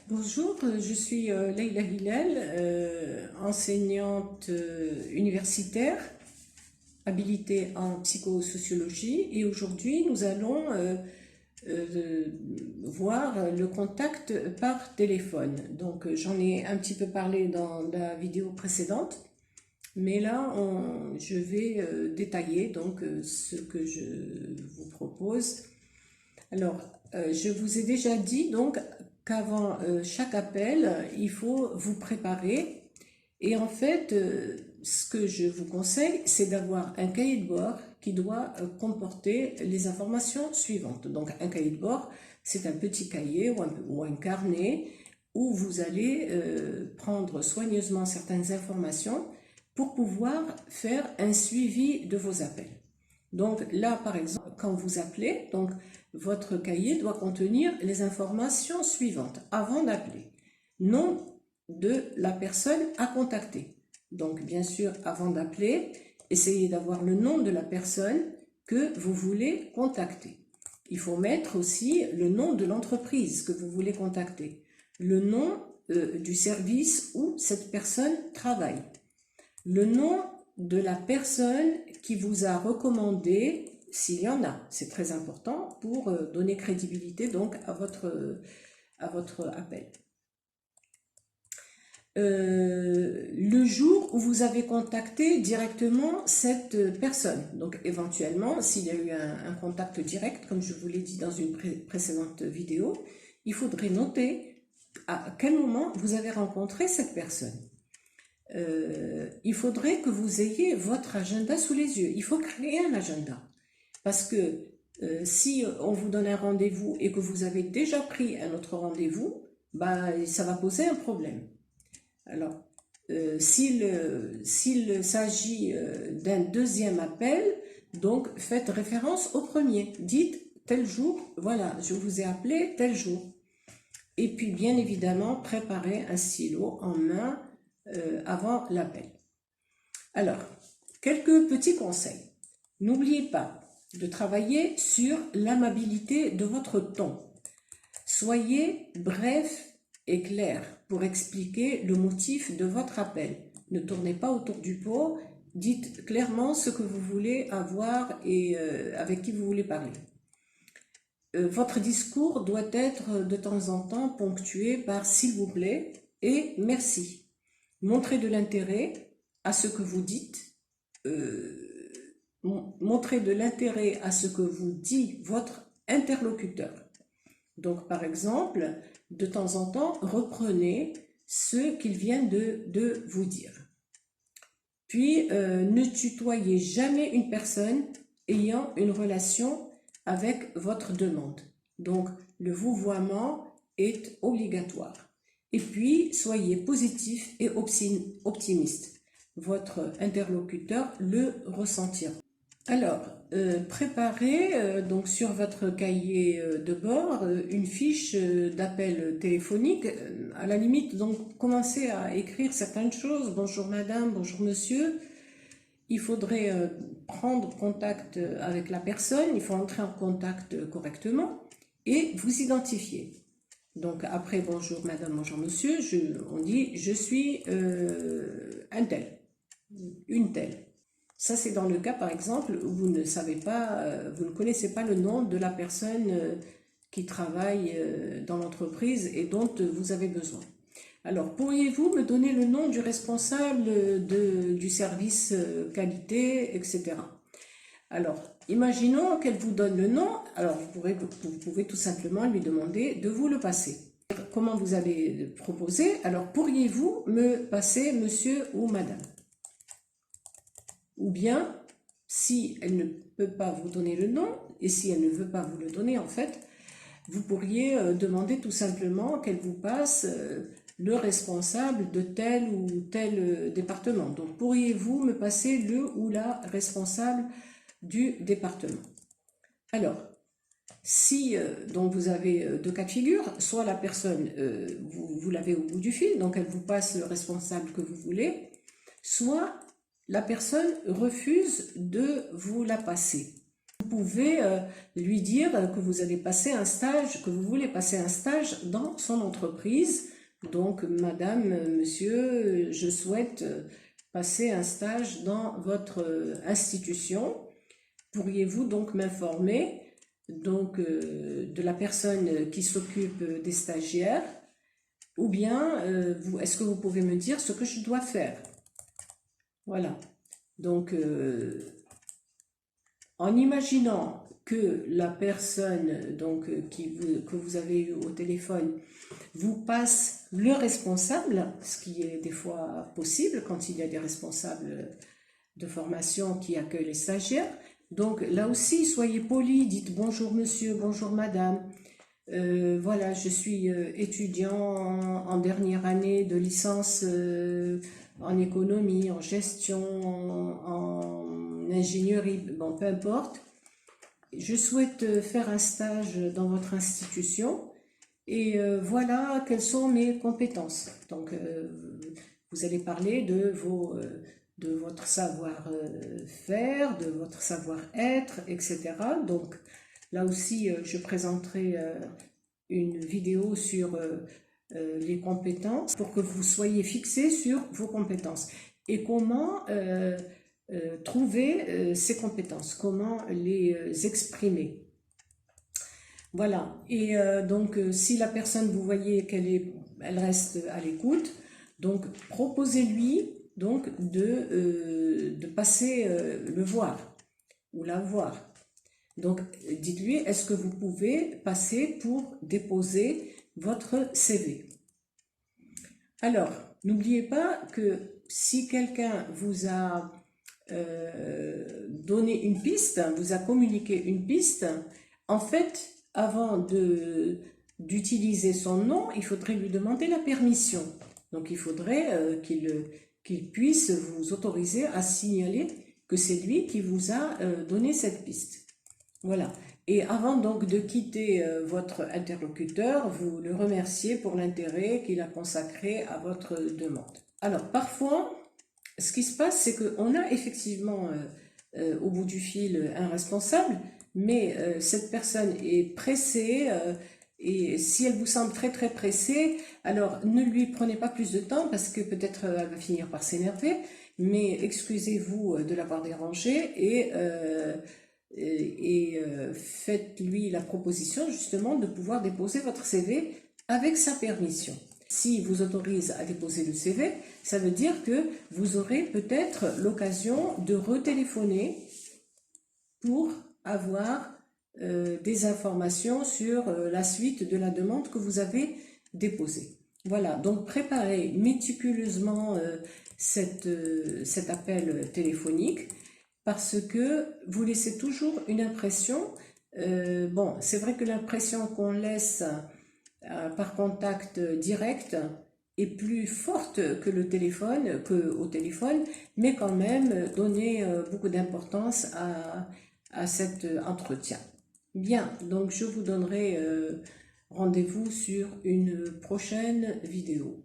Bonjour, je suis Leïla Hillel, enseignante universitaire habilitée en psychosociologie, et aujourd'hui nous allons voir le contact par téléphone. Donc j'en ai un petit peu parlé dans la vidéo précédente, mais là je vais détailler donc ce que je vous propose. Alors, je vous ai déjà dit donc qu'avant chaque appel, il faut vous préparer. Et en fait, ce que je vous conseille, c'est d'avoir un cahier de bord qui doit comporter les informations suivantes. Donc, un cahier de bord, c'est un petit cahier ou un carnet où vous allez prendre soigneusement certaines informations pour pouvoir faire un suivi de vos appels. Donc là, par exemple, quand vous appelez, donc votre cahier doit contenir les informations suivantes avant d'appeler. Nom de la personne à contacter. Donc bien sûr, avant d'appeler, essayez d'avoir le nom de la personne que vous voulez contacter. Il faut mettre aussi le nom de l'entreprise que vous voulez contacter, le nom du service où cette personne travaille, le nom de la personne qui vous a recommandé, s'il y en a. C'est très important pour donner crédibilité donc à votre appel. Le jour où vous avez contacté directement cette personne. Donc éventuellement, s'il y a eu un contact direct, comme je vous l'ai dit dans une précédente vidéo, il faudrait noter à quel moment vous avez rencontré cette personne. Il faudrait que vous ayez votre agenda sous les yeux. Il faut créer un agenda. Parce que si on vous donne un rendez-vous et que vous avez déjà pris un autre rendez-vous, bah, ça va poser un problème. Alors, s'il s'agit d'un deuxième appel, donc faites référence au premier. Dites tel jour, voilà, je vous ai appelé tel jour. Et puis, bien évidemment, préparez un stylo en main avant l'appel. Alors, quelques petits conseils. N'oubliez pas de travailler sur l'amabilité de votre ton. Soyez bref et clair pour expliquer le motif de votre appel. Ne tournez pas autour du pot, dites clairement ce que vous voulez avoir et avec qui vous voulez parler. Votre discours doit être de temps en temps ponctué par « s'il vous plaît » et « merci ». Montrez de l'intérêt à ce que vous dites, montrez de l'intérêt à ce que vous dit votre interlocuteur. Donc, par exemple, de temps en temps, reprenez ce qu'il vient de vous dire. Puis, ne tutoyez jamais une personne ayant une relation avec votre demande. Donc, le vouvoiement est obligatoire. Et puis, soyez positif et optimiste. Votre interlocuteur le ressentira. Alors, préparez donc sur votre cahier de bord une fiche d'appel téléphonique. À la limite, donc, commencez à écrire certaines choses. Bonjour madame, bonjour monsieur. Il faudrait prendre contact avec la personne, il faut entrer en contact correctement et vous identifier. Donc après bonjour madame, bonjour monsieur, on dit je suis un tel, une telle. Ça c'est dans le cas par exemple où vous ne savez pas, vous ne connaissez pas le nom de la personne qui travaille dans l'entreprise et dont vous avez besoin. Alors, pourriez-vous me donner le nom du responsable du service qualité, etc. Alors, imaginons qu'elle vous donne le nom. Alors, vous pouvez tout simplement lui demander de vous le passer. Comment vous allez proposer? Alors, pourriez-vous me passer monsieur ou madame? Ou bien, si elle ne peut pas vous donner le nom, et si elle ne veut pas vous le donner en fait, vous pourriez demander tout simplement qu'elle vous passe le responsable de tel ou tel département. Donc, pourriez-vous me passer le ou la responsable du département? Alors, si donc vous avez deux cas de figure, soit la personne, vous l'avez au bout du fil, donc elle vous passe le responsable que vous voulez, soit la personne refuse de vous la passer. Vous pouvez lui dire que vous allez passer un stage, que vous voulez passer un stage dans son entreprise. Donc, madame, monsieur, je souhaite passer un stage dans votre institution. Pourriez-vous donc m'informer donc de la personne qui s'occupe des stagiaires, ou bien est-ce que vous pouvez me dire ce que je dois faire? Voilà. Donc, en imaginant que la personne donc, que vous avez eu au téléphone vous passe le responsable, ce qui est des fois possible quand il y a des responsables de formation qui accueillent les stagiaires. Donc là aussi, soyez poli, dites bonjour monsieur, bonjour madame. Voilà, je suis étudiant en dernière année de licence en économie, en gestion, en ingénierie, bon, peu importe. Je souhaite faire un stage dans votre institution et voilà quelles sont mes compétences. Donc, vous allez parler de votre savoir-faire, de votre savoir-être, etc. Donc, là aussi, je présenterai une vidéo sur les compétences pour que vous soyez fixés sur vos compétences et comment trouver ces compétences, comment les exprimer. Voilà, et donc si la personne, vous voyez elle reste à l'écoute, donc proposez-lui donc de passer le voir ou la voir. Donc dites-lui, est-ce que vous pouvez passer pour déposer votre CV? Alors, n'oubliez pas que si quelqu'un vous a donné une piste, vous a communiqué une piste, en fait, avant d'utiliser son nom, il faudrait lui demander la permission. Donc, il faudrait qu'il puisse vous autoriser à signaler que c'est lui qui vous a donné cette piste. Voilà. Et avant donc de quitter votre interlocuteur, vous le remerciez pour l'intérêt qu'il a consacré à votre demande. Alors, parfois, ce qui se passe, c'est qu'on a effectivement au bout du fil un responsable, mais cette personne est pressée et si elle vous semble très très pressée, alors ne lui prenez pas plus de temps parce que peut-être elle va finir par s'énerver, mais excusez-vous de l'avoir dérangé et faites-lui la proposition justement de pouvoir déposer votre CV avec sa permission. S'il vous autorise à déposer le CV, ça veut dire que vous aurez peut-être l'occasion de retéléphoner pour avoir des informations sur la suite de la demande que vous avez déposée. Voilà, donc préparez méticuleusement cet appel téléphonique parce que vous laissez toujours une impression. Bon, c'est vrai que l'impression qu'on laisse par contact direct est plus forte que le téléphone, qu'au téléphone, mais quand même donner beaucoup d'importance à cet entretien. Bien, donc je vous donnerai rendez-vous sur une prochaine vidéo.